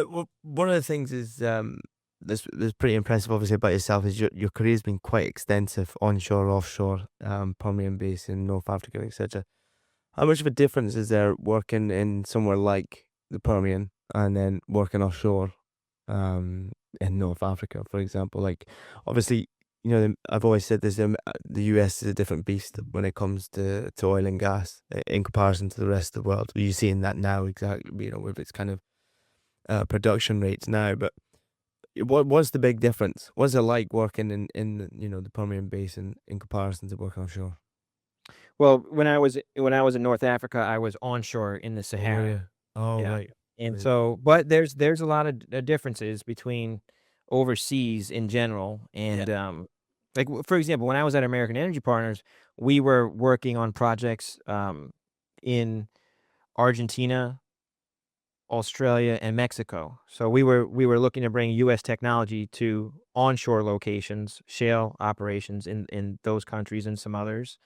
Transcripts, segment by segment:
one of the things is that's pretty impressive, obviously, about yourself is your career's been quite extensive, onshore, offshore, Permian Basin, North Africa, etc. How much of a difference is there working in somewhere like the Permian and then working offshore, um, in North Africa, for example? Like, obviously, I've always said this, the US is a different beast when it comes to oil and gas in comparison to the rest of the world. You're seeing that now, exactly, with its kind of production rates now. But what's the big difference? What's it like working in the Permian Basin in comparison to working offshore? Well, when I was in North Africa, I was onshore in the Oh, were Sahara. you? Oh, Yeah. right. And Right. so but there's a lot of differences between overseas in general Yeah. and, like, for example, when I was at American Energy Partners, we were working on projects, in Argentina, Australia, and Mexico. So we were looking to bring US technology to onshore locations, shale operations in those countries and some others.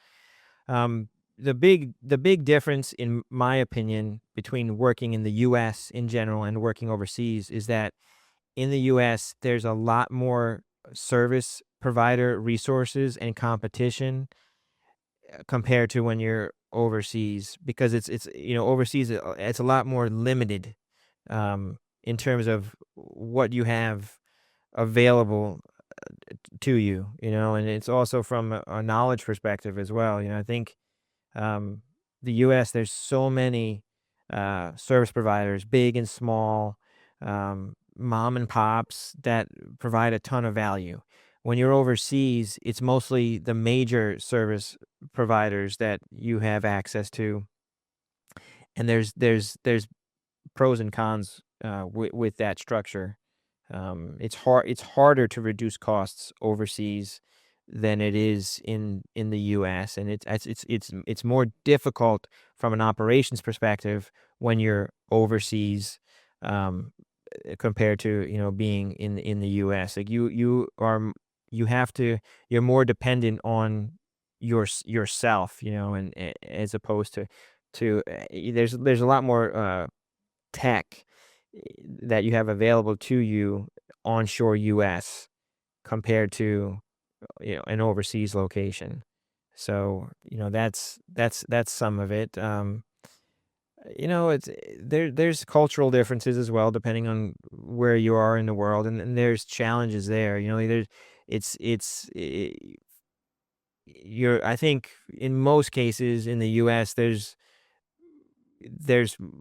Um, the big difference, in my opinion, between working in the U.S. in general and working overseas is that in the U.S. there's a lot more service provider resources and competition compared to when you're overseas, because overseas, it's a lot more limited, in terms of what you have available to you, and it's also from a knowledge perspective as well. I think, um, the U.S., there's so many service providers, big and small, mom and pops that provide a ton of value. When you're overseas, it's mostly the major service providers that you have access to, and there's pros and cons with that structure. It's harder to reduce costs overseas than it is in the U.S., and it's more difficult from an operations perspective when you're overseas, um, compared to being in the U.S. Like you have to you're more dependent on yourself, and as opposed to there's a lot more tech that you have available to you onshore US compared to, an overseas location. So, that's some of it. There's cultural differences as well depending on where you are in the world, and there's challenges there. You're I think in most cases in the US there's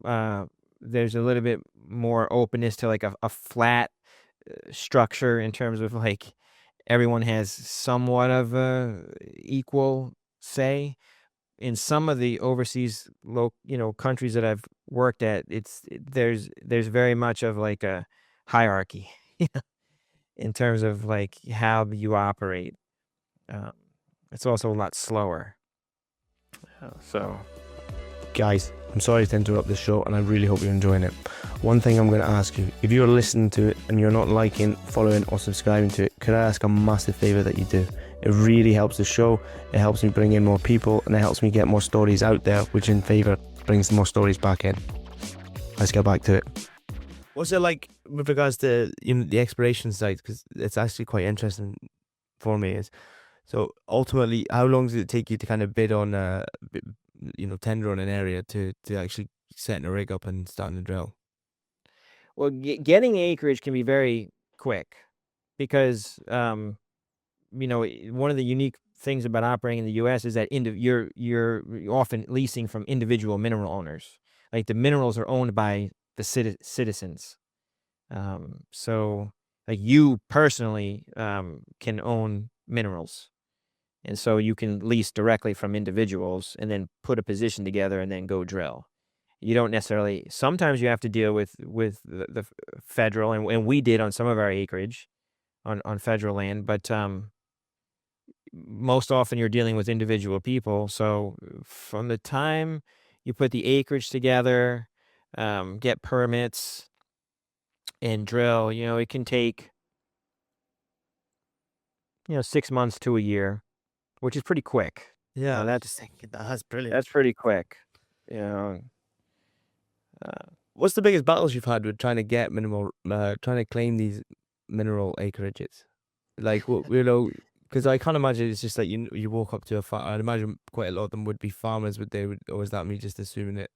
uh there's a little bit more openness to like a flat structure in terms of like everyone has somewhat of a equal say. In some of the overseas countries that I've worked at, there's very much of like a hierarchy in terms of like how you operate. Um, it's also a lot slower. So Guys, I'm sorry to interrupt the show, and I really hope you're enjoying it. One thing I'm going to ask you, if you're listening to it and you're not liking, following, or subscribing to it, could I ask a massive favour that you do? It really helps the show, it helps me bring in more people, and it helps me get more stories out there, which in favour brings more stories back in. Let's get back to it. What's it like with regards to the exploration sites? Because it's actually quite interesting for me. Is so ultimately, how long does it take you to kind of bid on tender on an area to actually setting a rig up and starting to drill? well, getting acreage can be very quick because, one of the unique things about operating in the U.S. is that you're often leasing from individual mineral owners. Like the minerals are owned by the citizens. So like you personally can own minerals, and so you can lease directly from individuals and then put a position together and then go drill. You don't necessarily. Sometimes you have to deal with the federal, and we did on some of our acreage on federal land, but most often you're dealing with individual people. So from the time you put the acreage together, get permits and drill, it can take, 6 months to a year, which is pretty quick. Yeah, I was just That's thinking that's brilliant. that's pretty quick. You know, uh, What's the biggest battles you've had with trying to get trying to claim these mineral acreages? Like, what, because I can't imagine it's just like you walk up to a farm. I'd imagine quite a lot of them would be farmers, or is that me just assuming it?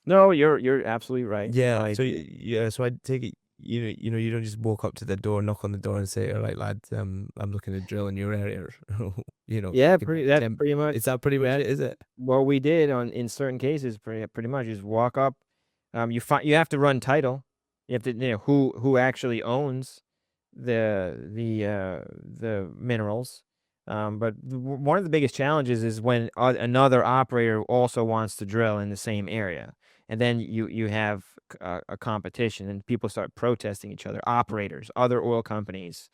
No, you're absolutely right. Yeah. Like, Yeah. So I take it, you don't just walk up to the door, knock on the door, and say, "All right, lad, I'm looking to drill in your area." yeah, Give me that's 10. pretty much Is that pretty bad? Is it? what we did in certain cases. Pretty much just walk up. You have to run title. You have to, who actually owns the minerals. But one of the biggest challenges is when another operator also wants to drill in the same area, and then you have a competition, and people start protesting each other. Operators, other oil companies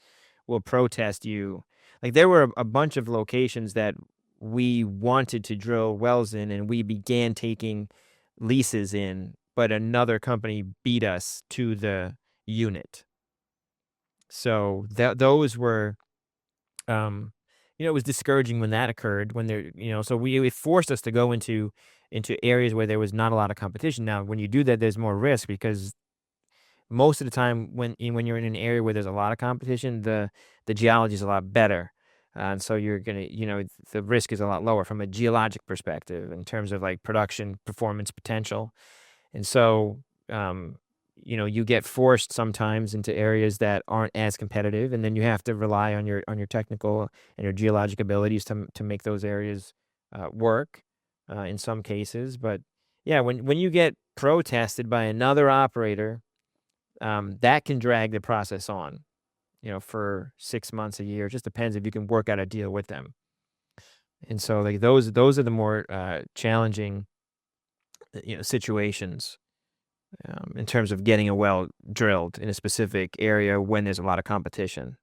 will protest you. Like, there were a bunch of locations that we wanted to drill wells in, and we began taking leases in, but another company beat us to the unit. So those were, it was discouraging when that occurred. When so it forced us to go into areas where there was not a lot of competition. Now, when you do that, there's more risk, because most of the time when you're in an area where there's a lot of competition, the geology is a lot better. And so you're gonna, the risk is a lot lower from a geologic perspective in terms of like production, performance potential. And so, you get forced sometimes into areas that aren't as competitive, and then you have to rely on your technical and your geologic abilities to make those areas work in some cases. But yeah, when you get protested by another operator, that can drag the process on, for 6 months, a year. It just depends if you can work out a deal with them. And so, like, those are the more challenging, situations, in terms of getting a well drilled in a specific area when there's a lot of competition.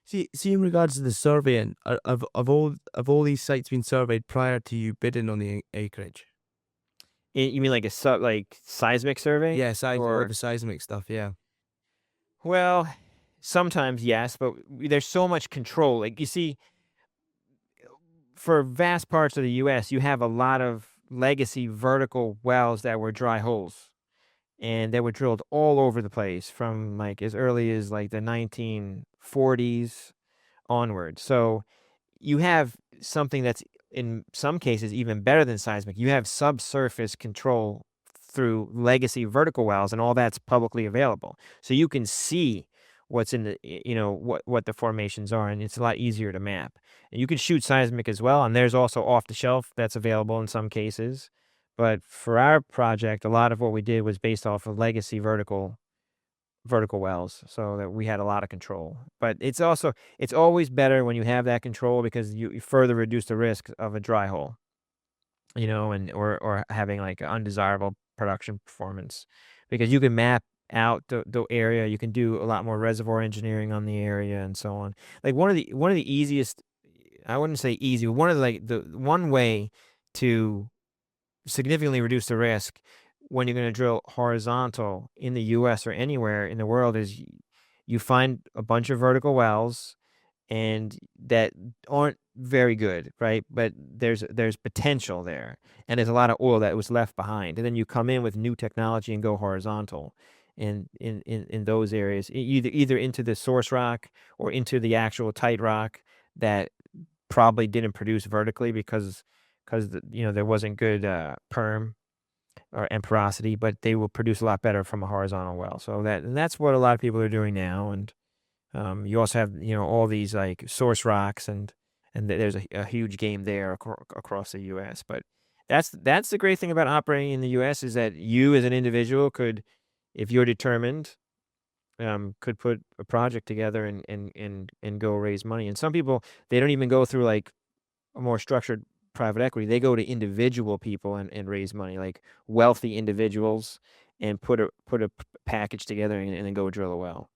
See, in regards to the surveying, of all these sites been surveyed prior to you bidding on the acreage? You mean like like seismic survey? Yeah, all Or, the seismic stuff. Yeah. well, sometimes yes, but there's so much control. Like, you see, for vast parts of the U.S., you have a lot of legacy vertical wells that were dry holes, and they were drilled all over the place from like as early as like the 1940s onward. So you have something that's in some cases even better than seismic. You have subsurface control through legacy vertical wells, and all that's publicly available. So you can see what's in what the formations are, and it's a lot easier to map. And you can shoot seismic as well, and there's also off the shelf that's available in some cases. But for our project, a lot of what we did was based off of legacy vertical wells, so that we had a lot of control. But it's always better when you have that control, because you further reduce the risk of a dry hole, and or having like undesirable production performance, because you can map out the area. You can do a lot more reservoir engineering on the area and so on. Like, one of the easiest, I wouldn't say easy, but one of the one way to significantly reduce the risk when you're going to drill horizontal in the US or anywhere in the world is you find a bunch of vertical wells and that aren't very good, right? But there's potential there, and there's a lot of oil that was left behind. And then you come in with new technology and go horizontal in those areas, either into the source rock or into the actual tight rock that probably didn't produce vertically because there wasn't good perm and porosity, but they will produce a lot better from a horizontal well. So that's what a lot of people are doing now. And you also have all these like source rocks, and there's a huge game there across the U.S. But that's the great thing about operating in the U.S. is that you as an individual could, if you're determined, could put a project together and go raise money. And some people, they don't even go through like a more structured private equity. They go to individual people and raise money, like wealthy individuals, and put a package together and then go drill a well.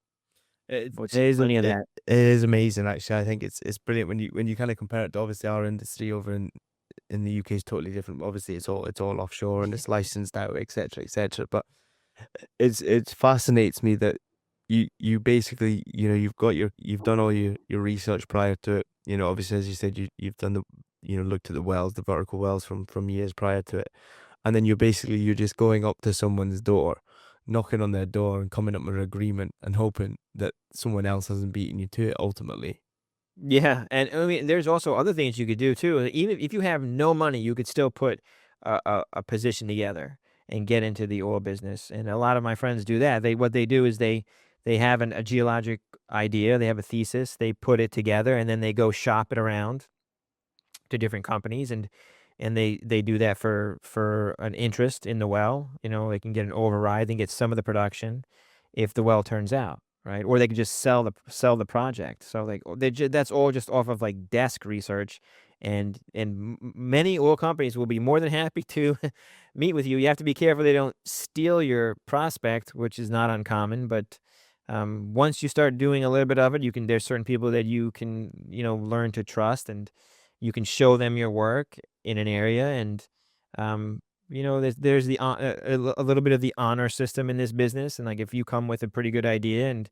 It Which plenty of that. is amazing, actually. I think it's brilliant when you kind of compare it to, obviously, our industry over in the UK is totally different. Obviously, it's all offshore and it's licensed out, etc., etc. But it fascinates me that you basically, you've done all your research prior to it. Obviously, as you said, you've done looked at the wells, the vertical wells from years prior to it. and then you're just going up to someone's door, knocking on their door and coming up with an agreement and hoping that someone else hasn't beaten you to it ultimately. Yeah, and I mean, there's also other things you could do too. Even if you have no money, you could still put a position together and get into the oil business. And a lot of my friends do that. What they do is they have a geologic idea, they have a thesis, they put it together, and then they go shop it around to different companies, and they do that for an interest in the well. They can get an override, they get some of the production if the well turns out, right? Or they could just sell the project. So like that's all just off of like desk research, and many oil companies will be more than happy to meet with you. You have to be careful they don't steal your prospect, which is not uncommon, but once you start doing a little bit of it, there's certain people that you can, learn to trust, and you can show them your work in an area. And there's a little bit of the honor system in this business. And like, if you come with a pretty good idea, and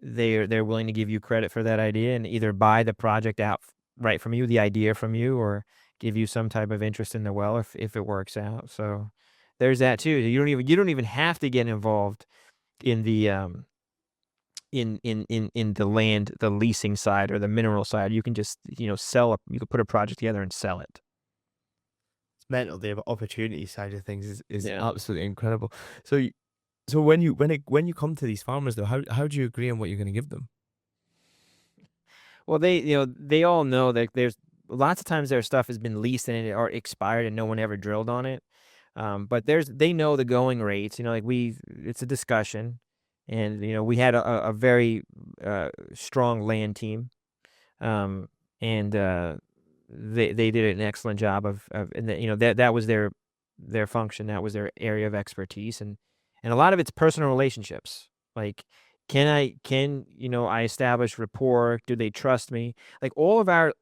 they're willing to give you credit for that idea, and either buy the project out right from you, the idea from you, or give you some type of interest in the well if it works out. So there's that too. You don't even have to get involved in the in the leasing side or the mineral side. You can just, you could put a project together and sell it. It's mental. The opportunity side of things is Yeah. absolutely incredible. So so when you come to these farmers though, how do you agree on what you're going to give them? Well, they all know that there's lots of times their stuff has been leased and or expired and no one ever drilled on it. But they know the going rates, like it's a discussion, and, we had a very strong land team. And they did an excellent job and that was their function. That was their area of expertise. And a lot of it's personal relationships. Like, I establish rapport? Do they trust me? Like, all of our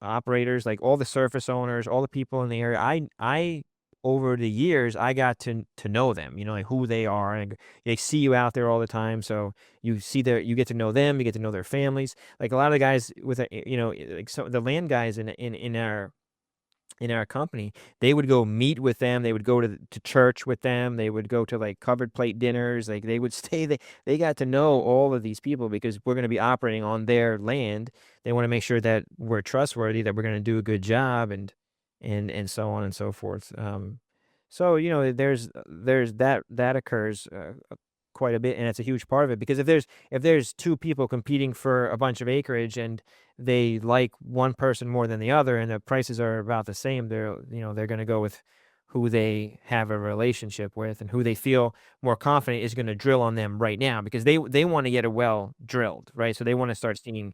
operators, like all the surface owners, all the people in the area, I over the years, I got to know them, like who they are, and they see you out there all the time. So you get to know them, you get to know their families. Like, a lot of the guys like, so the land guys in our company, they would go meet with them. They would go to church with them. They would go to like covered plate dinners. Like, they would stay. They got to know all of these people because we're going to be operating on their land. They want to make sure that we're trustworthy, that we're going to do a good job, and so on and so forth. So there's that occurs quite a bit, and it's a huge part of it, because if there's two people competing for a bunch of acreage, and they like one person more than the other, and the prices are about the same, they're going to go with who they have a relationship with, and who they feel more confident is going to drill on them right now, because they want to get a well drilled, right? So they want to start seeing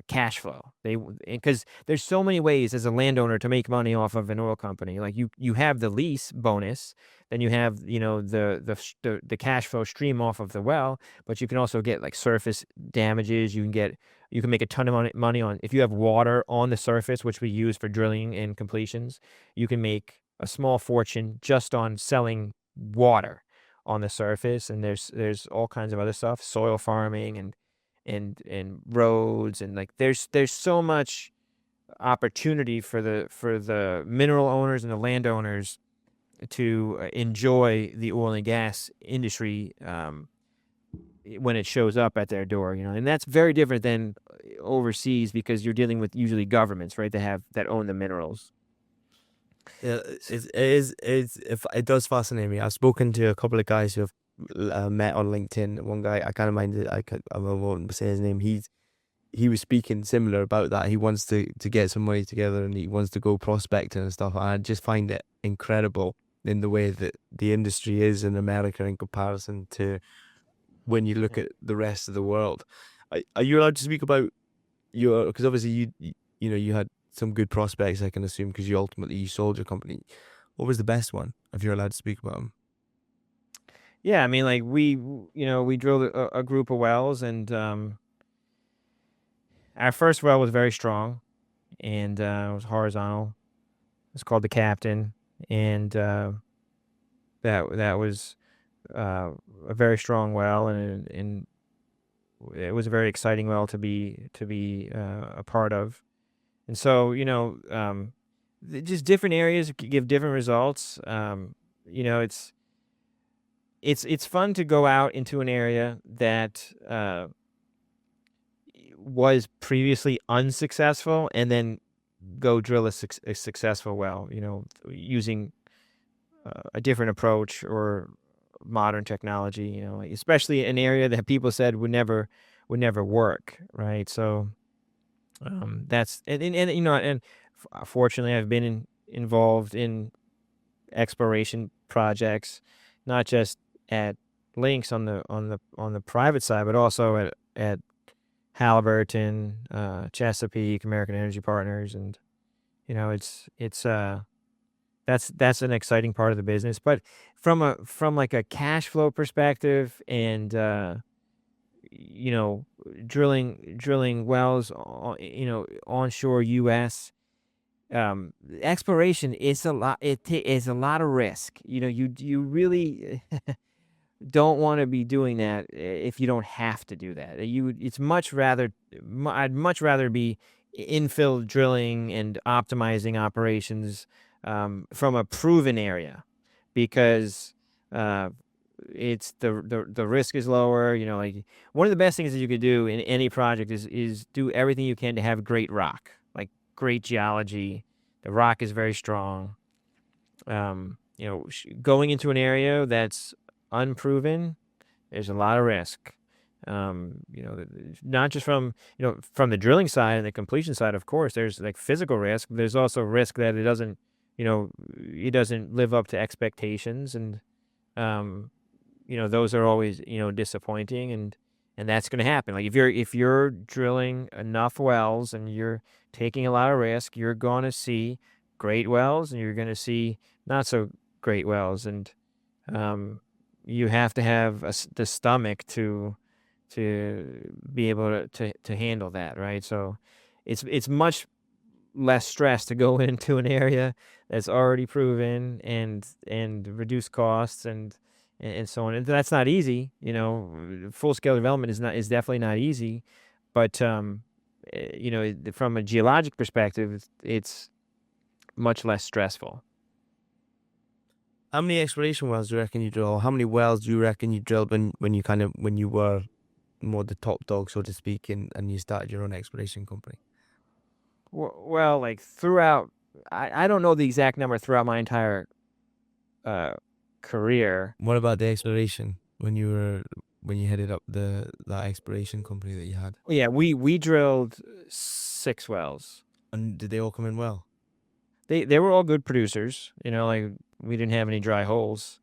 cash flow. Because there's so many ways as a landowner to make money off of an oil company. Like, you have the lease bonus, then you have, the cash flow stream off of the well, but you can also get like surface damages. You can make a ton of money on, if you have water on the surface, which we use for drilling and completions. You can make a small fortune just on selling water on the surface. And there's all kinds of other stuff, soil farming, and roads, and like there's so much opportunity for the mineral owners and the landowners to enjoy the oil and gas industry when it shows up at their door. And that's very different than overseas, because you're dealing with usually governments, right, that own the minerals. Yeah, it does fascinate me. I've spoken to a couple of guys who have met on LinkedIn. One guy, I kind of minded, I won't say his name. He was speaking similar about that. He wants to get some money together, and he wants to go prospecting and stuff. And I just find it incredible in the way that the industry is in America in comparison to when you look Yeah. at the rest of the world. Are you allowed to speak about your? Because obviously you had some good prospects, I can assume, because you sold your company. What was the best one, if you're allowed to speak about them? Yeah, I mean, like, we drilled a group of wells, and our first well was very strong, and it was horizontal. It's called the Captain, and that was a very strong well, and it was a very exciting well to be a part of. And so, just different areas give different results. You know, it's fun to go out into an area that was previously unsuccessful and then go drill a successful well, you know, using a different approach or modern technology, you know, especially an area that people said would never work, right? So that's and you know, and fortunately I've been involved in exploration projects, not just at Links on the private side, but also at Halliburton, Chesapeake, American Energy Partners, and you know, it's that's an exciting part of the business. But from like a cash flow perspective and you know, drilling wells, you know, onshore U.S. Exploration is a lot. Is a lot of risk. You know, you really don't want to be doing that if you don't have to do that. It's much rather. I'd much rather be infill drilling and optimizing operations from a proven area, because uh, it's the risk is lower. You know, like one of the best things that you could do in any project is do everything you can to have great rock, like great geology. The rock is very strong. You know, going into an area that's unproven, there's a lot of risk. You know, not just from, you know, from the drilling side and the completion side, of course, there's like physical risk. There's also risk that it doesn't, you know, it doesn't live up to expectations. And, you know, those are always, you know, disappointing, and that's going to happen. Like if you're drilling enough wells and you're taking a lot of risk, you're going to see great wells and you're going to see not so great wells. And, you have to have the stomach to be able to handle that, right? So it's much less stress to go into an area that's already proven and reduce costs and so on. And that's not easy, you know. Full scale development is definitely not easy, but you know, from a geologic perspective, it's much less stressful. How many exploration wells do you reckon you drill? How many wells do you reckon you drilled when you were more the top dog, so to speak, and you started your own exploration company? Well, like throughout, I don't know the exact number throughout my entire career. What about the exploration when you headed up that exploration company that you had? Yeah, we drilled 6 wells. And did they all come in well? They were all good producers, you know, like we didn't have any dry holes.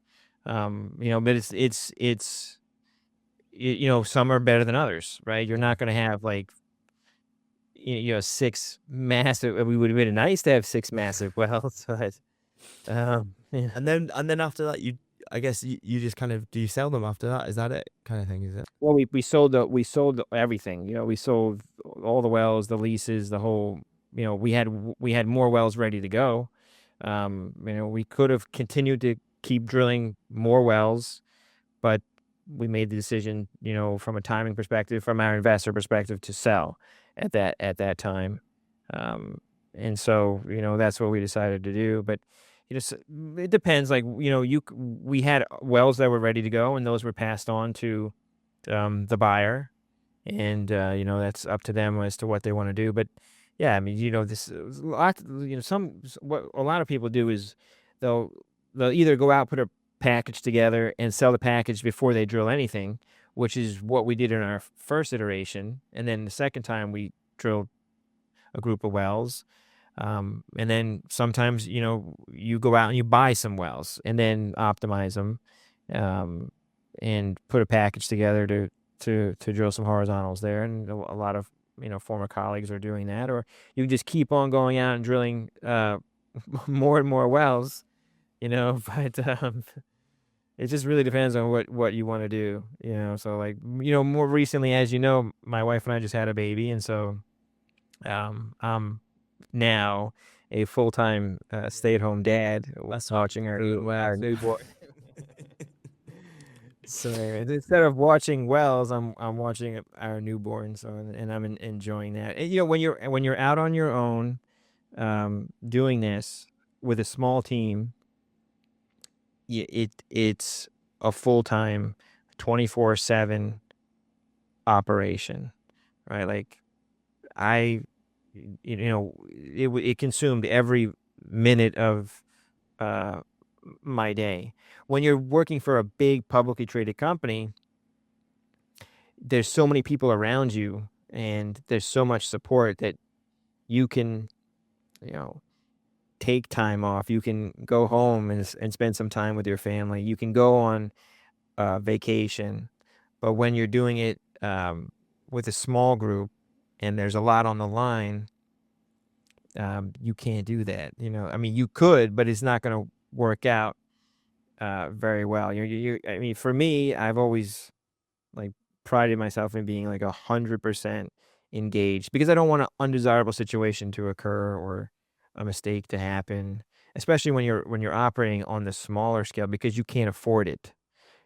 You know, but it's you know, some are better than others, right? You're not going to have like you know 6 massive. We would have been nice to have 6 massive wells, but yeah. And then after that, I guess you just kind of, do you sell them after that? Is that it, kind of thing? Is it? Well, we sold everything. You know, we sold all the wells, the leases, the whole. You know, we had more wells ready to go. You know, we could have continued to keep drilling more wells, but we made the decision, you know, from a timing perspective, from our investor perspective, to sell at that time. And so, you know, that's what we decided to do. But you know, it depends. Like, you know, we had wells that were ready to go, and those were passed on to the buyer, and you know, that's up to them as to what they want to do. But yeah, I mean, you know, this a lot. You know, what a lot of people do is they'll either go out, put a package together, and sell the package before they drill anything, which is what we did in our first iteration. And then the second time we drilled a group of wells. And then sometimes, you know, you go out and you buy some wells and then optimize them, and put a package together to drill some horizontals there. And a lot of, you know, former colleagues are doing that, or you just keep on going out and drilling more and more wells, you know. But it just really depends on what you want to do, you know. So like, you know, more recently, as you know, my wife and I just had a baby, and so I'm now a full-time stay-at-home dad. That's Watching our wow. newborn. So instead of watching wells, I'm watching our newborn. So and I'm enjoying that. And, you know, when you're out on your own, doing this with a small team, it's a full-time 24/7 operation, right? Like I, it consumed every minute of my day. When you're working for a big publicly traded company, there's so many people around you and there's so much support that you can, you know, take time off. You can go home and spend some time with your family. You can go on vacation. But when you're doing it with a small group and there's a lot on the line, you can't do that. I mean, you could, but it's not going to work out very well. I mean, for me, I've always like prided myself in being like 100% engaged because I don't want an undesirable situation to occur or a mistake to happen, especially when you're operating on the smaller scale because you can't afford it.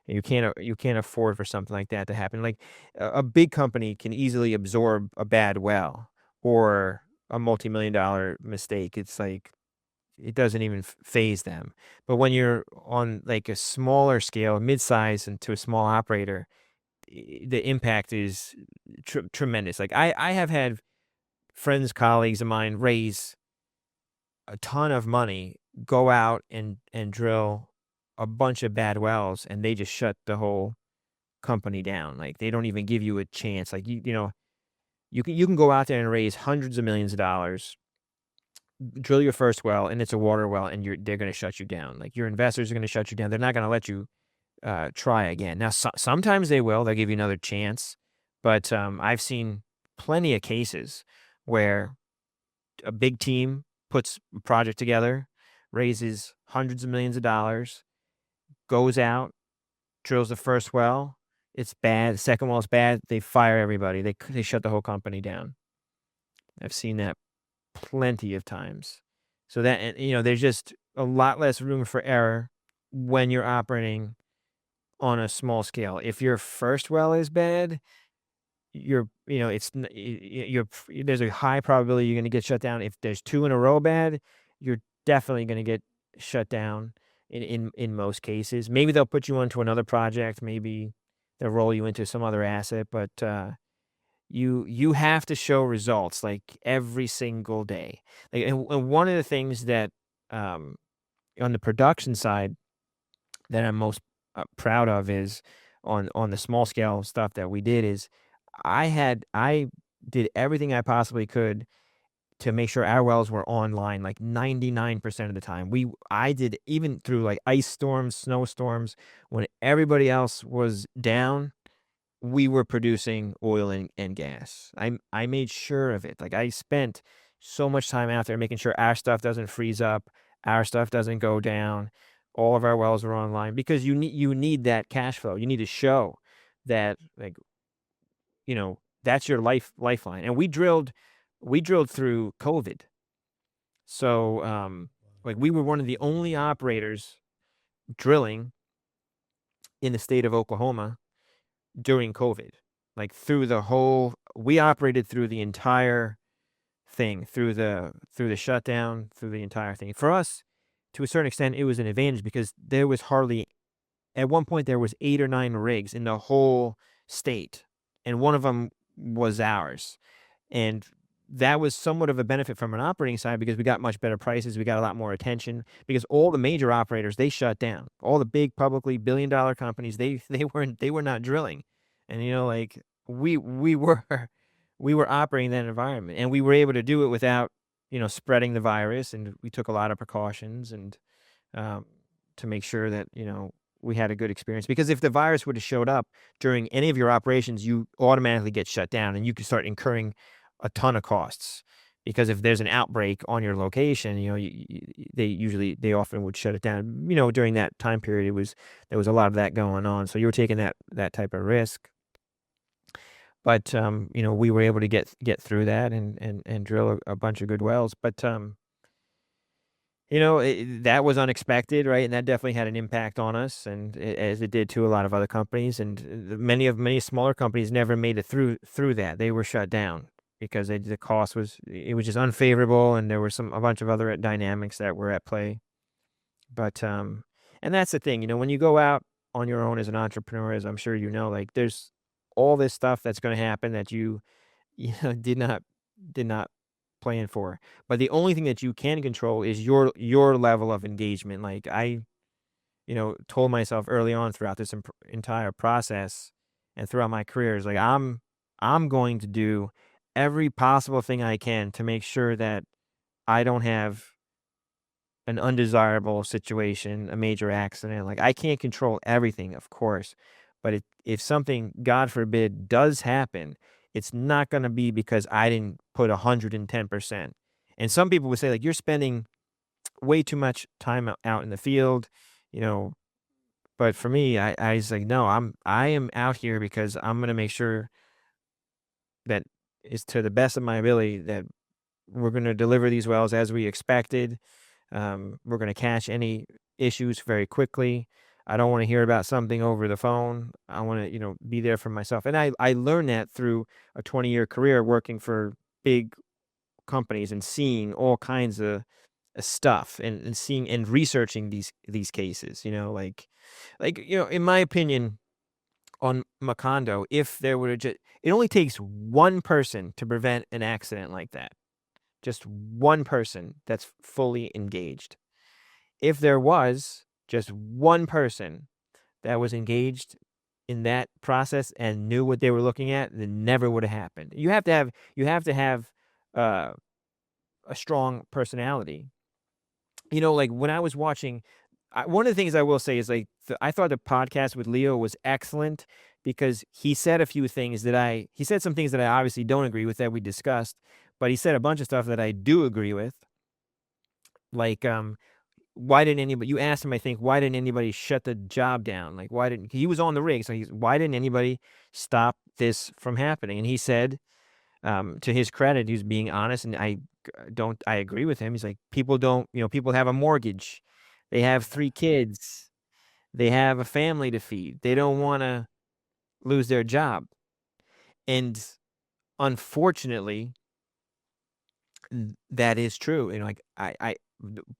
You can't afford for something like that to happen. Like a big company can easily absorb a bad well or a multi-million-dollar mistake. It's like it doesn't even phase them. But when you're on like a smaller scale, mid-size and to a small operator, the impact is tremendous. Like I have had friends, colleagues of mine raise a ton of money, go out and drill a bunch of bad wells, and they just shut the whole company down. Like they don't even give you a chance. Like you can go out there and raise hundreds of millions of dollars, drill your first well, and it's a water well, and they're going to shut you down. Like your investors are going to shut you down. They're not going to let you try again. Now, sometimes they will. They'll give you another chance. But I've seen plenty of cases where a big team puts a project together, raises hundreds of millions of dollars, goes out, drills the first well. It's bad. The second well is bad. They fire everybody. They shut the whole company down. I've seen that plenty of times. So that, there's just a lot less room for error when you're operating on a small scale. If your first well is bad, there's a high probability you're going to get shut down. If there's two in a row bad, you're definitely going to get shut down in most cases. Maybe they'll put you onto another project. Maybe they'll roll you into some other asset, but you have to show results like every single day. Like, and one of the things that on the production side that I'm most proud of is on the small scale stuff that we did is I did everything I possibly could to make sure our wells were online like 99% of the time. I did even through like ice storms, snowstorms, when everybody else was down, we were producing oil and gas. I made sure of it. Like I spent so much time out there making sure our stuff doesn't freeze up, our stuff doesn't go down. All of our wells were online because you need that cash flow. You need to show that like that's your lifeline. And we drilled through COVID. So like we were one of the only operators drilling in the state of Oklahoma during COVID. Like we operated through the entire thing, through the shutdown, through the entire thing. For us, to a certain extent, it was an advantage because there was at one point there was 8 or 9 rigs in the whole state, and one of them was ours. And that was somewhat of a benefit from an operating side because we got much better prices. We got a lot more attention because all the major operators, they shut down. All the big publicly billion-dollar companies, they were not drilling. And like we were operating that environment, and we were able to do it without spreading the virus. And we took a lot of precautions and to make sure that we had a good experience, because if the virus would have showed up during any of your operations, you automatically get shut down and you can start incurring a ton of costs, because if there's an outbreak on your location, they often would shut it down. During that time period, there was a lot of that going on. So you were taking that type of risk. But we were able to get through that and drill a bunch of good wells. But that was unexpected, right? And that definitely had an impact on us, and as it did to a lot of other companies. And many smaller companies never made it through that. They were shut down. because the cost was just unfavorable, and there were a bunch of other dynamics that were at play. But and that's the thing, when you go out on your own as an entrepreneur, as I'm sure you know, like there's all this stuff that's going to happen that you did not plan for. But the only thing that you can control is your level of engagement. Like I, told myself early on throughout this entire process and throughout my career is like I'm going to do every possible thing I can to make sure that I don't have an undesirable situation, a major accident. Like I can't control everything, of course, but if something, God forbid, does happen, it's not going to be because I didn't put 110%. And some people would say like you're spending way too much time out in the field, you know. But for me, I was like, no, I am out here because I'm going to make sure that is to the best of my ability that we're going to deliver these wells as we expected. We're going to catch any issues very quickly. I don't want to hear about something over the phone. I want to, be there for myself. And I learned that through a 20-year career working for big companies and seeing all kinds of stuff and seeing and researching these cases, in my opinion on Macondo, if there were just, it only takes one person to prevent an accident like that. Just one person that's fully engaged. If there was just one person that was engaged in that process and knew what they were looking at, then never would have happened. You have to have a strong personality. Like when I was watching, one of the things I will say is like I thought the podcast with Leo was excellent because he said he said some things that I obviously don't agree with that we discussed, but he said a bunch of stuff that I do agree with. Like, why didn't anybody? You asked him, I think, why didn't anybody shut the job down? Like, why didn't he was on the rig? So why didn't anybody stop this from happening? And he said, to his credit, he was being honest, and I agree with him. He's like, people have a mortgage, they have 3 kids, they have a family to feed, they don't want to lose their job, and unfortunately, that is true. Like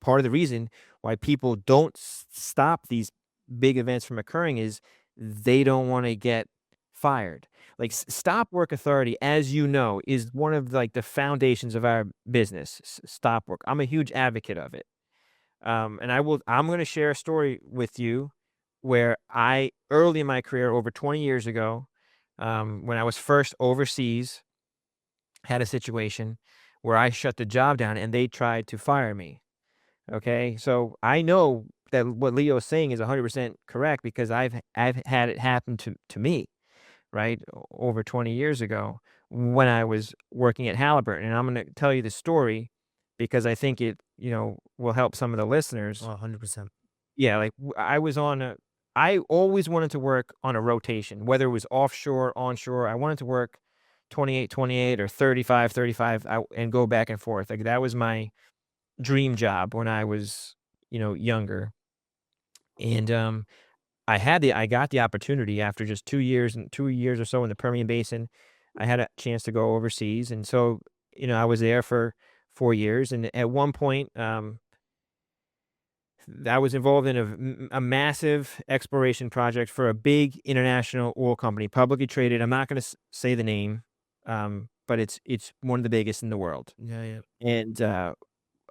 part of the reason why people don't stop these big events from occurring is they don't want to get fired. Like stop work authority, as you know, is one of like the foundations of our business. Stop work. I'm a huge advocate of it. And I'm going to share a story with you where early in my career, over 20 years ago, when I was first overseas, had a situation where I shut the job down and they tried to fire me. Okay. So I know that what Leo is saying is 100% correct because I've had it happen to me, right? Over 20 years ago when I was working at Halliburton. And I'm going to tell you the story because I think it, will help some of the listeners. 100%. Yeah. Like I always wanted to work on a rotation, whether it was offshore, onshore. I wanted to work 28 or 35 and go back and forth. Like that was my dream job when I was, younger. And I got the opportunity after just 2 years or so in the Permian Basin. I had a chance to go overseas, and so I was there for 4 years. And at one point, I was involved in a massive exploration project for a big international oil company, publicly traded. I'm not going to say the name, but it's one of the biggest in the world. Yeah, yeah. And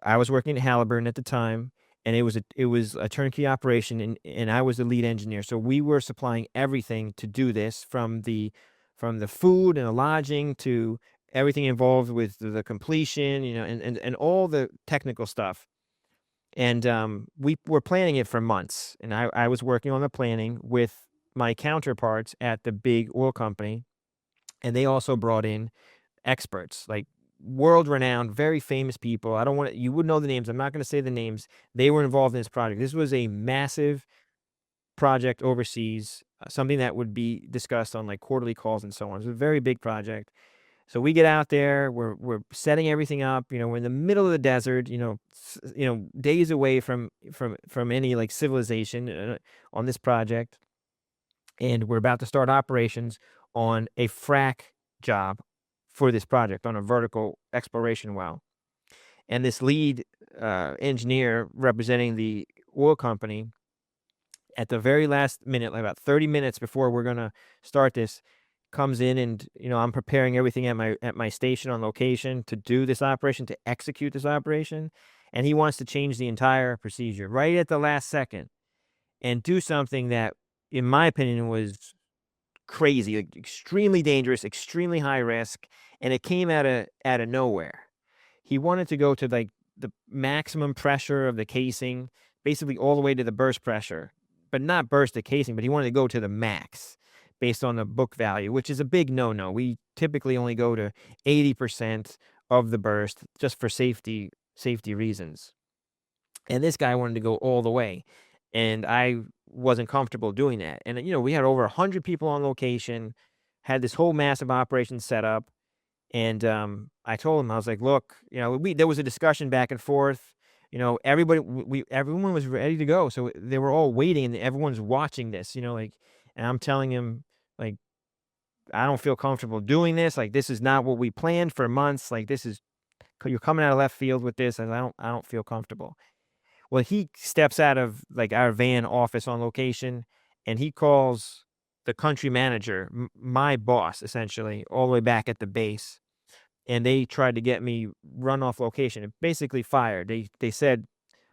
I was working at Halliburton at the time, and it was a turnkey operation, and I was the lead engineer. So we were supplying everything to do this, from the food and the lodging to everything involved with the completion, and all the technical stuff. And we were planning it for months, and I was working on the planning with my counterparts at the big oil company, and they also brought in experts, like world-renowned, very famous people. You would know the names. I'm not going to say the names. They were involved in this project. This was a massive project overseas, something that would be discussed on like quarterly calls and so on. It was a very big project. So we get out there, we're setting everything up, we're in the middle of the desert, days away from any like civilization on this project. And we're about to start operations on a frack job for this project on a vertical exploration well. And this lead engineer representing the oil company, at the very last minute, like about 30 minutes before we're gonna start this, comes in, and I'm preparing everything at my station on location to do this operation, to execute this operation, and he wants to change the entire procedure right at the last second and do something that, in my opinion, was crazy, like extremely dangerous, extremely high risk, and it came out of nowhere. He wanted to go to like the maximum pressure of the casing, basically all the way to the burst pressure, but not burst the casing, but he wanted to go to the max based on the book value, which is a big no-no. We typically only go to 80% of the burst just for safety reasons. And this guy wanted to go all the way, and I wasn't comfortable doing that. And we had over 100 people on location, had this whole massive operation set up, and I told him, I was like, look, there was a discussion back and forth. Everyone was ready to go, so they were all waiting, and everyone's watching this. And I'm telling him, like, I don't feel comfortable doing this. Like, this is not what we planned for months. Like, you're coming out of left field with this, and I don't feel comfortable. Well, he steps out of like our van office on location, and he calls the country manager, my boss, essentially, all the way back at the base. And they tried to get me run off location, basically fired. They said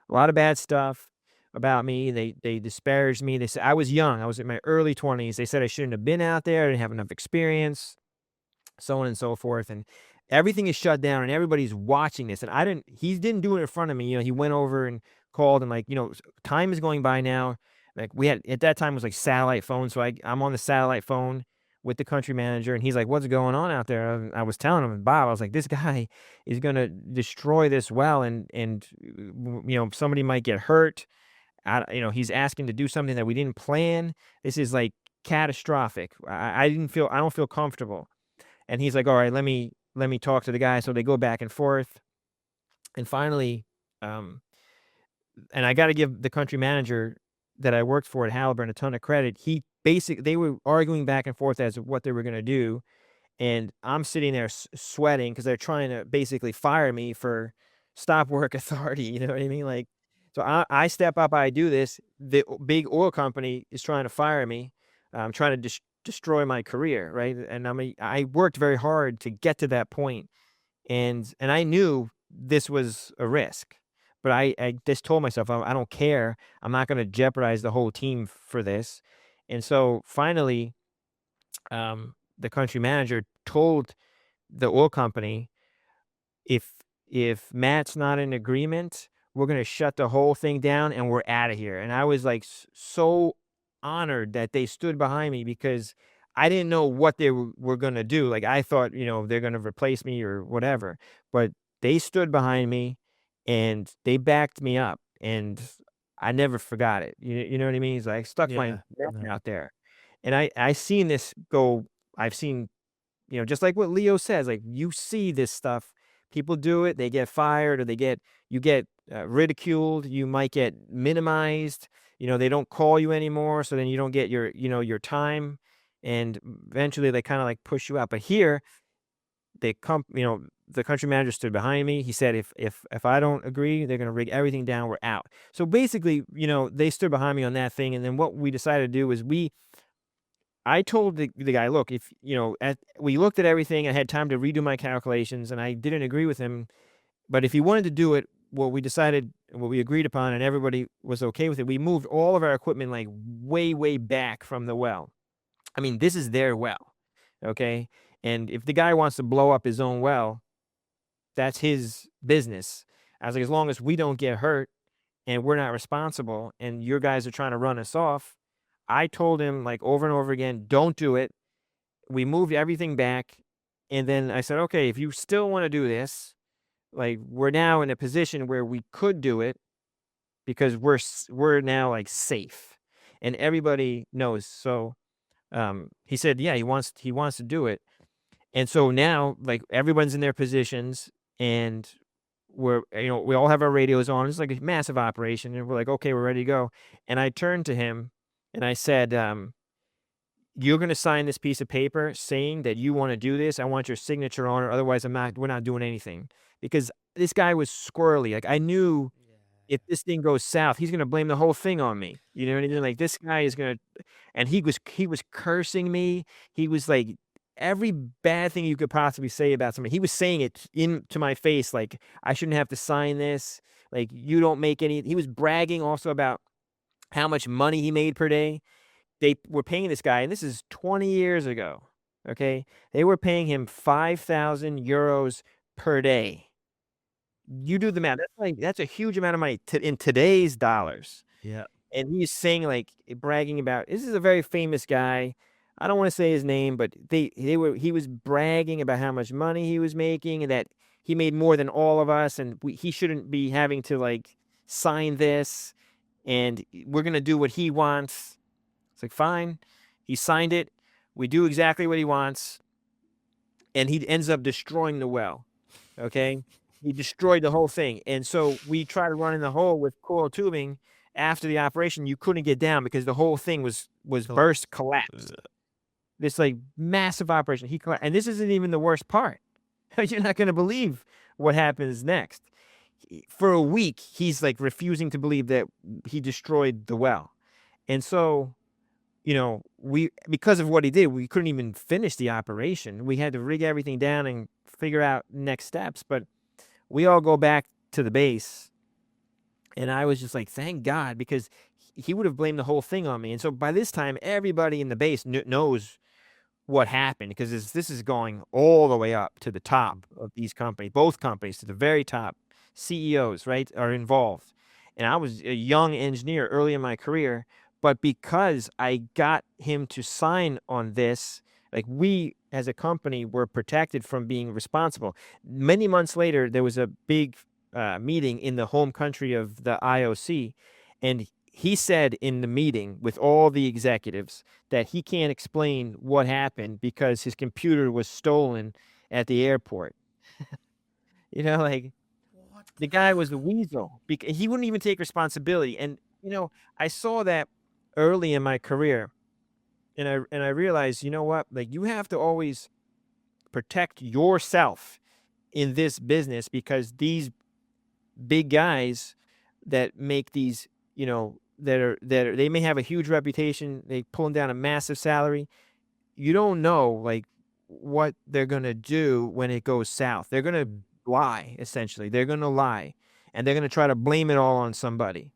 a lot of bad stuff about me. They disparaged me. They said I was young. I was in my early 20s. They said I shouldn't have been out there. I didn't have enough experience, so on and so forth. And everything is shut down, and everybody's watching this. And he didn't do it in front of me. He went over and called, and time is going by now. Like, we had, at that time, it was like satellite phone. So I'm on the satellite phone with the country manager, and he's like, what's going on out there? I was telling him, Bob, I was like, this guy is going to destroy this well, and somebody might get hurt. He's asking to do something that we didn't plan. This is like catastrophic. I don't feel comfortable. And he's like, all right, let me talk to the guy. So they go back and forth. And finally, and I got to give the country manager that I worked for at Halliburton a ton of credit. They were arguing back and forth as to what they were going to do. And I'm sitting there sweating because they're trying to basically fire me for stop work authority. You know what I mean? Like, so I step up, I do this. The big oil company is trying to fire me. I'm trying to destroy my career, right? And I worked very hard to get to that point, and I knew this was a risk, but I just told myself, I don't care. I'm not going to jeopardize the whole team for this. And so finally, the country manager told the oil company, if Matt's not in agreement, we're going to shut the whole thing down and we're out of here. And I was like so honored that they stood behind me, because I didn't know what they were going to do. Like, I thought, they're going to replace me or whatever, but they stood behind me and they backed me up, and I never forgot it. You know what I mean? It's like I stuck my neck out there, and I seen this go. I've seen, just like what Leo says, like, you see this stuff. People do it, they get fired, or you get ridiculed. You might get minimized. They don't call you anymore, so then you don't get your time, and eventually they kind of like push you out. But here, the country manager stood behind me. He said, if I don't agree, they're going to rig everything down. We're out. So basically, they stood behind me on that thing. And then what we decided to do is I told the guy, look, if we looked at everything, I had time to redo my calculations, and I didn't agree with him. But if he wanted to do it, what we agreed upon, and everybody was okay with it, we moved all of our equipment like way, way back from the well. I mean, this is their well, okay? And if the guy wants to blow up his own well, that's his business. I was like, as long as we don't get hurt and we're not responsible and your guys are trying to run us off, I told him, like, over and over again, don't do it. We moved everything back. And then I said, okay, if you still want to do this, like, we're now in a position where we could do it because we're now like safe and everybody knows. So he said, yeah, he wants to do it. And so now, like, everyone's in their positions, and we all have our radios on. It's like a massive operation, and we're like, okay, we're ready to go. And I turned to him and I said, you're going to sign this piece of paper saying that you want to do this. I want your signature on it. Otherwise, we're not doing anything. Because this guy was squirrely. Like, I knew if this thing goes south, he's going to blame the whole thing on me. You know what I mean? Like, this guy is going to, and he was cursing me. He was like, every bad thing you could possibly say about somebody. He was saying it into my face. Like, I shouldn't have to sign this. Like, you don't make any, he was bragging also about how much money he made per day. They were paying this guy, and this is 20 years ago, okay? They were paying him 5,000 euros per day. You do the math. That's a huge amount of money in today's dollars. Yeah. And he's saying, like, bragging about, this is a very famous guy. I don't want to say his name, but he was bragging about how much money he was making and that he made more than all of us, and he shouldn't be having to, like, sign this, and we're going to do what he wants. It's like, fine. He signed it. We do exactly what he wants. And he ends up destroying the well. Okay? He destroyed the whole thing. And so we tried to run in the hole with coil tubing. After the operation, you couldn't get down because the whole thing was burst, collapsed. This, like, massive operation. He collapsed. And this isn't even the worst part. You're not going to believe what happens next. For a week, he's, like, refusing to believe that he destroyed the well. And so, you know, because of what he did, we couldn't even finish the operation. We had to rig everything down and figure out next steps. But we all go back to the base, and I was just like, thank God, because he would have blamed the whole thing on me. And so by this time, everybody in the base knows what happened, because this is going all the way up to the top of these companies, both companies, to the very top. CEOs, right, are involved. And I was a young engineer early in my career. But because I got him to sign on this, like, we as a company were protected from being responsible. Many months later, there was a big meeting in the home country of the IOC, and he said in the meeting with all the executives that he can't explain what happened because his computer was stolen at the airport. You know, like, the guy was a weasel. He wouldn't even take responsibility. And, you know, I saw that early in my career, and I realized, you know what, like, you have to always protect yourself in this business, because these big guys that make these, you know, they may have a huge reputation, they pulling down a massive salary. You don't know, like, what they're gonna do when it goes south. They're gonna lie, essentially. They're gonna lie, and they're gonna try to blame it all on somebody.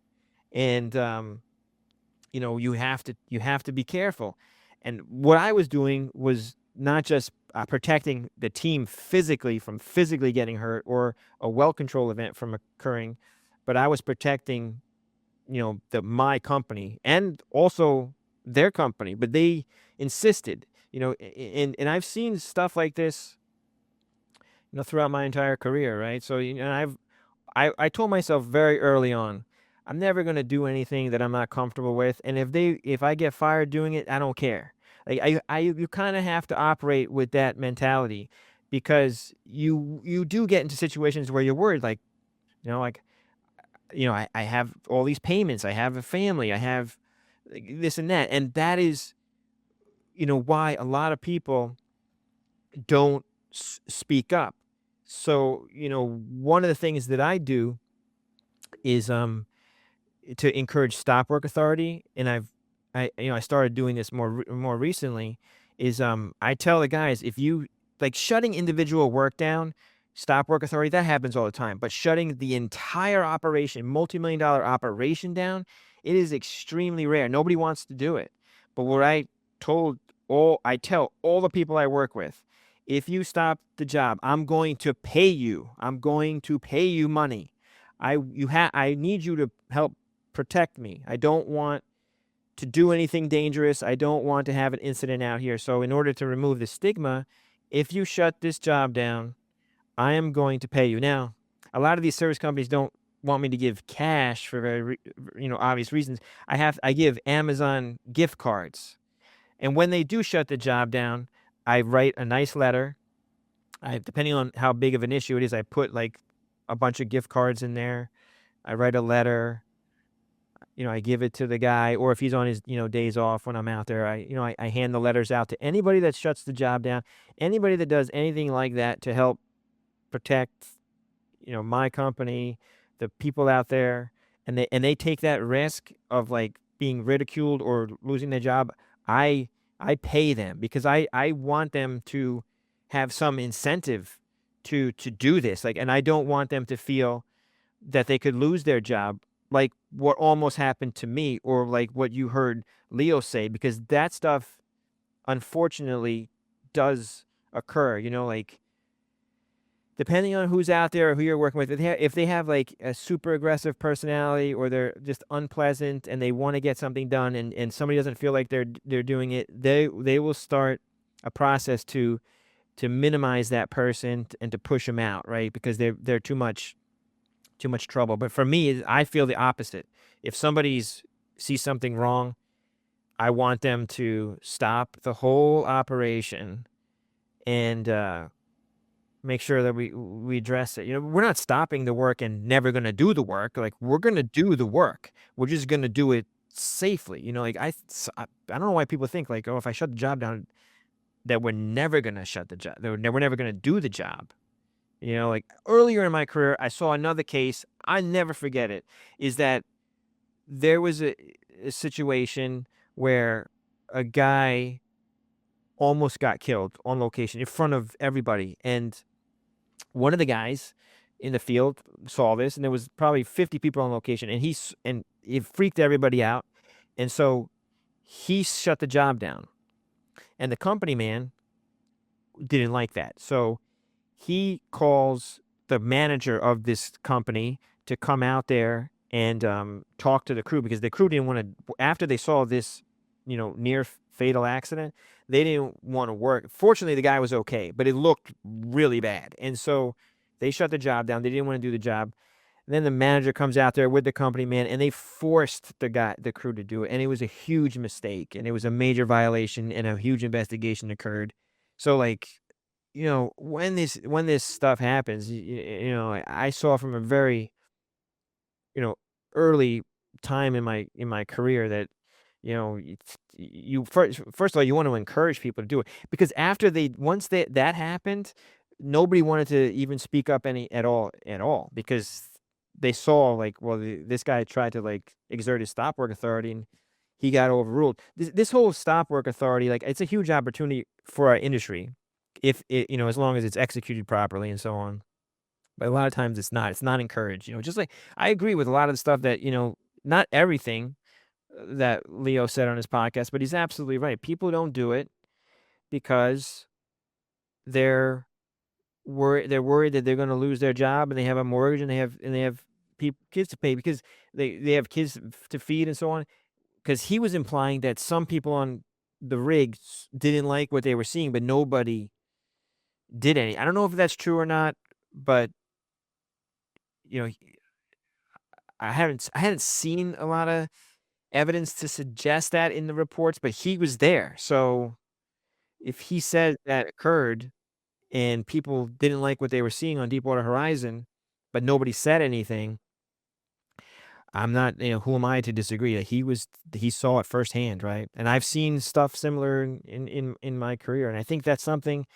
And you know, you have to be careful. And what I was doing was not just protecting the team physically from physically getting hurt or a well control event from occurring, but I was protecting, you know, my company and also their company. But they insisted, you know, and I've seen stuff like this, you know, throughout my entire career, right? So, you know, I told myself very early on, I'm never going to do anything that I'm not comfortable with. And if I get fired doing it, I don't care. Like, you kind of have to operate with that mentality, because you do get into situations where you're worried, like, you know, like, you know, I have all these payments, I have a family, I have, like, this and that. And that is, you know, why a lot of people don't speak up. So, you know, one of the things that I do is to encourage stop work authority, and I started doing this more recently, is I tell the guys, if you, like, shutting individual work down, stop work authority, that happens all the time, but shutting the entire operation, multi-million-dollar operation down, it is extremely rare. Nobody wants to do it. But what I tell all the people I work with, if you stop the job, I'm going to pay you. I'm going to pay you money. I need you to help protect me. I don't want to do anything dangerous. I don't want to have an incident out here. So in order to remove the stigma, if you shut this job down, I am going to pay you. Now, a lot of these service companies don't want me to give cash for very, you know, obvious reasons. I give Amazon gift cards. And when they do shut the job down, I write a nice letter. Depending on how big of an issue it is, I put, like, a bunch of gift cards in there. I write a letter. I give it to the guy, or if he's on his, days off when I'm out there, I hand the letters out to anybody that shuts the job down, anybody that does anything like that to help protect, my company, the people out there, and they take that risk of like being ridiculed or losing their job. I pay them because I want them to have some incentive to do this. Like, and I don't want them to feel that they could lose their job, like what almost happened to me, or like what you heard Leo say, because that stuff unfortunately does occur. Like, depending on who's out there or who you're working with, if they have like a super aggressive personality, or they're just unpleasant and they want to get something done, and somebody doesn't feel like they're doing it, they will start a process to minimize that person and to push them out, right? Because they're too much trouble. But for me, I feel the opposite. If somebody's sees something wrong, I want them to stop the whole operation and make sure that we address it. We're not stopping the work and never going to do the work. Like, we're going to do the work. We're just going to do it safely. Like, I don't know why people think like, oh, if I shut the job down, that we're never going to shut the job. We're never going to do the job. Like, earlier in my career, I saw another case. I never forget it. Is that there was a situation where a guy almost got killed on location in front of everybody, and one of the guys in the field saw this, and there was probably 50 people on location, and it freaked everybody out, and so he shut the job down, and the company man didn't like that, so he calls the manager of this company to come out there and talk to the crew, because the crew didn't want to, after they saw this, near fatal accident, they didn't want to work. Fortunately, the guy was okay, but it looked really bad. And so they shut the job down. They didn't want to do the job. And then the manager comes out there with the company man, and they forced the crew to do it. And it was a huge mistake, and it was a major violation, and a huge investigation occurred. So like, when this stuff happens, I saw from a very, early time in my career that, you first of all, you want to encourage people to do it, because once that happened, nobody wanted to even speak up at all, because they saw like, well, this guy tried to like exert his stop work authority, and he got overruled. This whole stop work authority, like, it's a huge opportunity for our industry, if it, as long as it's executed properly and so on. But a lot of times it's not. It's not encouraged. Just like, I agree with a lot of the stuff that, not everything that Leo said on his podcast, but he's absolutely right. People don't do it because they're worried that they're going to lose their job, and they have a mortgage, and they have kids to pay, because they have kids to feed and so on. Because he was implying that some people on the rigs didn't like what they were seeing, but nobody did any. I don't know if that's true or not, but you know, I hadn't seen a lot of evidence to suggest that in the reports, but he was there. So if he said that occurred and people didn't like what they were seeing on Deepwater Horizon, but nobody said anything, I'm not, who am I to disagree? Like, he saw it firsthand, right? And I've seen stuff similar in my career, and I think that's something,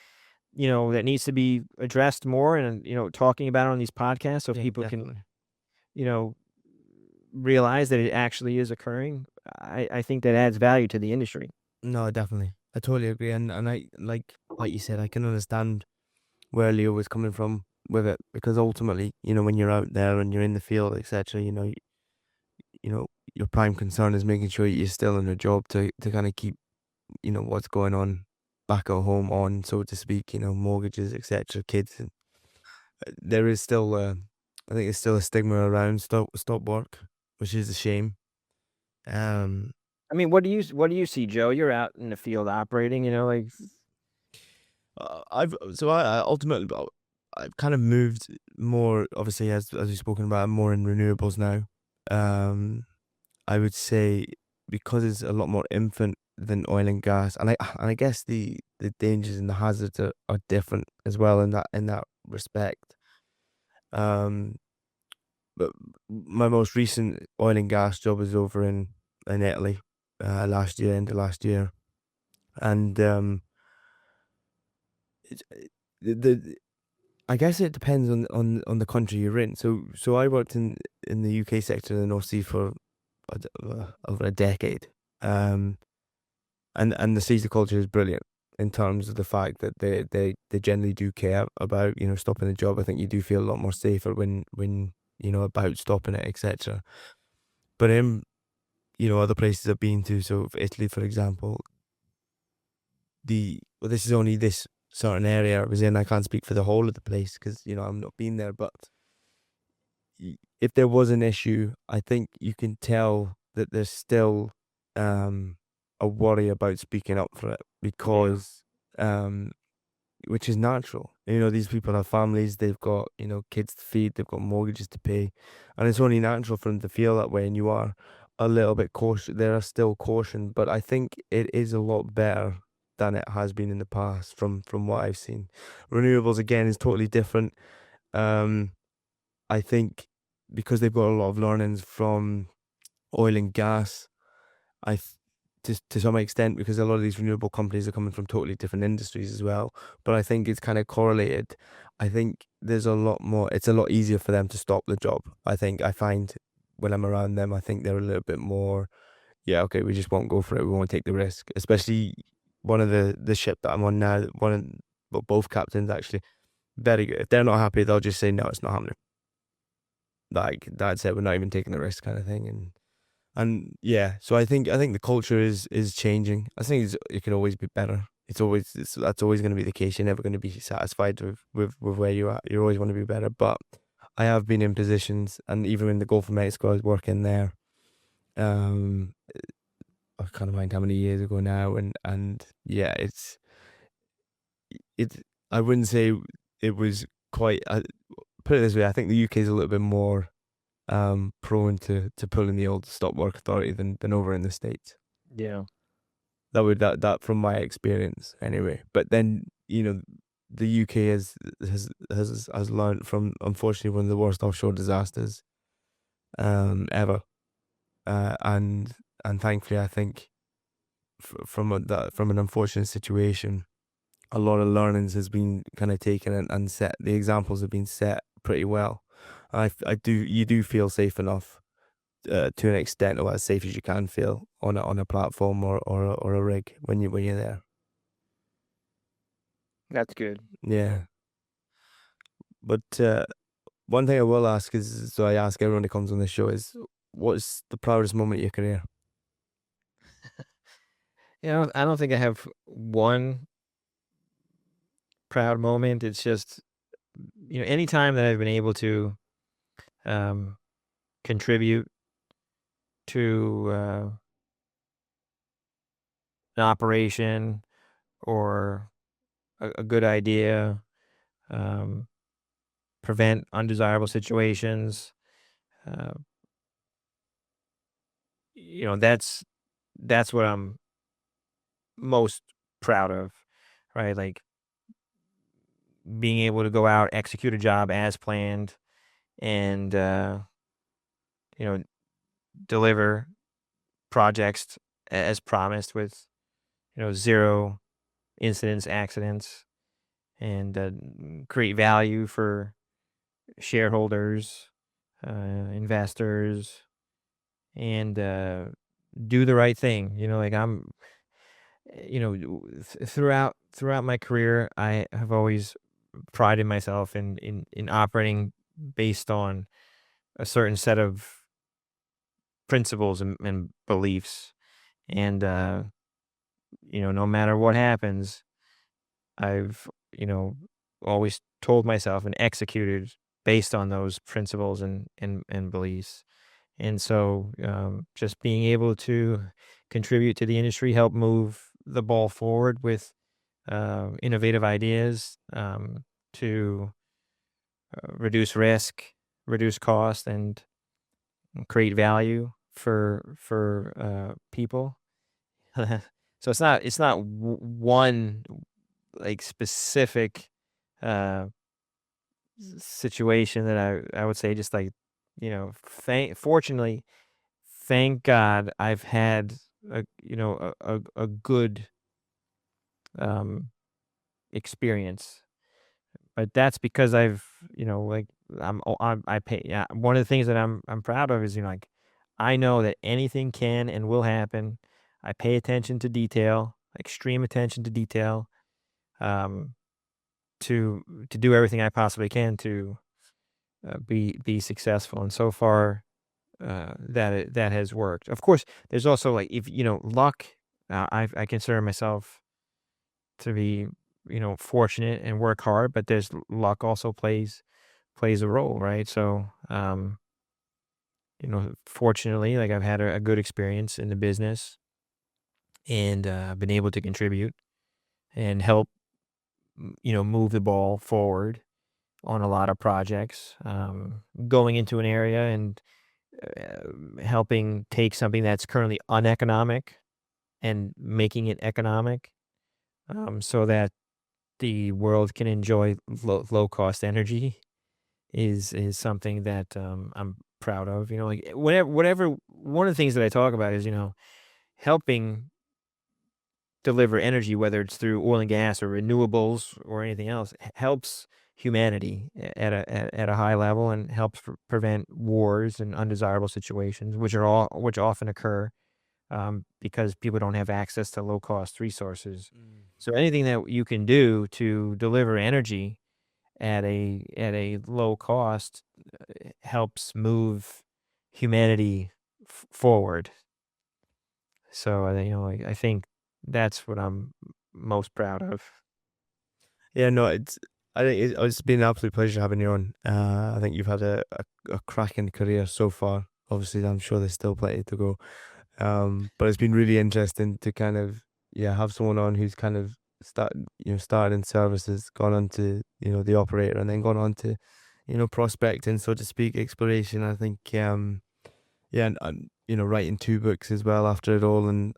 that needs to be addressed more, and talking about it on these podcasts, so Yeah, people definitely. can, realize that it actually is occurring. I think that adds value to the industry. No, definitely. I totally agree. And I like you said, I can understand where Leo was coming from with it, because ultimately, when you're out there and you're in the field, etc., your prime concern is making sure you're still in a job to kind of keep, what's going on back at home on, so to speak, mortgages, etc., kids. And there is still, I think there's still a stigma around stop work, which is a shame. Um, I mean, what do you see, Joe? You're out in the field operating, like, I ultimately, I've kind of moved more, obviously, as we've spoken about, I'm more in renewables now. I would say, because it's a lot more infant than oil and gas, and I guess the dangers and the hazards are different as well in that respect. Um, but my most recent oil and gas job was over in Italy last year, end of last year, and it's, the I guess it depends on the country you're in. So I worked in the UK sector in the North Sea for over a decade, um, and the seaside culture is brilliant in terms of the fact that they generally do care about stopping the job. I think you do feel a lot more safer when about stopping it, etc. But in other places I've been to, so Italy for example, this is only this certain area I was in. I can't speak for the whole of the place because I've not been there, but if there was an issue, I think you can tell that there's still a worry about speaking up for it because which is natural. These people have families, they've got kids to feed, they've got mortgages to pay, and it's only natural for them to feel that way. And you are a little bit cautious. There are still caution, but I think it is a lot better than it has been in the past from what I've seen. Renewables again is totally different. I think because they've got a lot of learnings from oil and gas, I to some extent, because a lot of these renewable companies are coming from totally different industries as well. But I think it's kind of correlated. I think there's a lot more. It's a lot easier for them to stop the job. I find when I'm around them, I think they're a little bit more. Yeah, okay, we just won't go for it. We won't take the risk. Especially one of the ship that I'm on now. Well, both captains actually very good. If they're not happy, they'll just say no, it's not happening. Like that's it. We're not even taking the risk, kind of thing. And yeah, so I think the culture is changing. I think it can always be better. That's always going to be the case. You're never going to be satisfied with where you're at. You always want to be better. But I have been in positions, and even in the Gulf of Mexico, I was working there. Um, I can't mind how many years ago now, and yeah, it. I wouldn't say it was quite. Put it this way, I think the UK is a little bit more prone to pulling the old stop work authority than over in the States. Yeah. That from my experience anyway. But then the UK has learned from, unfortunately, one of the worst offshore disasters ever, and thankfully I think from an unfortunate situation, a lot of learnings has been kind of taken and set. The examples have been set pretty well. You do feel safe enough to an extent, or as safe as you can feel on a platform or a rig when you're there. That's good. Yeah, but one thing I will ask is, so I ask everyone that comes on the show, is what's the proudest moment of your career? I don't think I have one proud moment. It's just, any time that I've been able to contribute to an operation or a good idea, prevent undesirable situations, uh, that's what I'm most proud of, right? Like being able to go out, execute a job as planned, and you know, deliver projects as promised with zero incidents, accidents, and create value for shareholders, investors, and do the right thing. Like I'm, throughout my career, I have always prided myself in operating based on a certain set of principles and beliefs. And no matter what happens, I've always told myself and executed based on those principles and beliefs. And so just being able to contribute to the industry, help move the ball forward with innovative ideas to reduce risk, reduce cost, and create value for people. So it's not one like specific situation that I would say, just like fortunately, thank God I've had a good um experience. But that's because I pay. Yeah, one of the things that I'm proud of is, like, I know that anything can and will happen. I pay attention to detail, extreme attention to detail, um, to do everything I possibly can to be successful. And so far, that has worked. Of course, there's also, like, if luck. I consider myself to be fortunate and work hard, but there's luck also plays a role, right? So, fortunately, like, I've had a good experience in the business, and been able to contribute and help, move the ball forward on a lot of projects. Going into an area and helping take something that's currently uneconomic and making it economic, so that the world can enjoy low cost energy is something that I'm proud of. Like, whatever. One of the things that I talk about is, helping deliver energy, whether it's through oil and gas or renewables or anything else, helps humanity at a high level, and helps prevent wars and undesirable situations, which often occur, because people don't have access to low cost resources. Mm. So anything that you can do to deliver energy at a low cost helps move humanity forward. So I think that's what I'm most proud of. Yeah, no, it's been an absolute pleasure having you on. I think you've had a cracking career so far. Obviously, I'm sure there's still plenty to go. But it's been really interesting to kind of, yeah, have someone on who's kind of started in services, gone on to, the operator, and then gone on to, prospecting, so to speak, exploration. I think, yeah, and writing two books as well after it all, and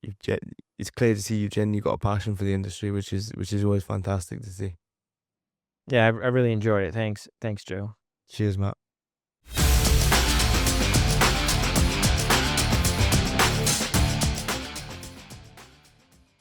it's clear to see you've genuinely got a passion for the industry, which is always fantastic to see. Yeah, I really enjoyed it. Thanks, Joe. Cheers, Matt.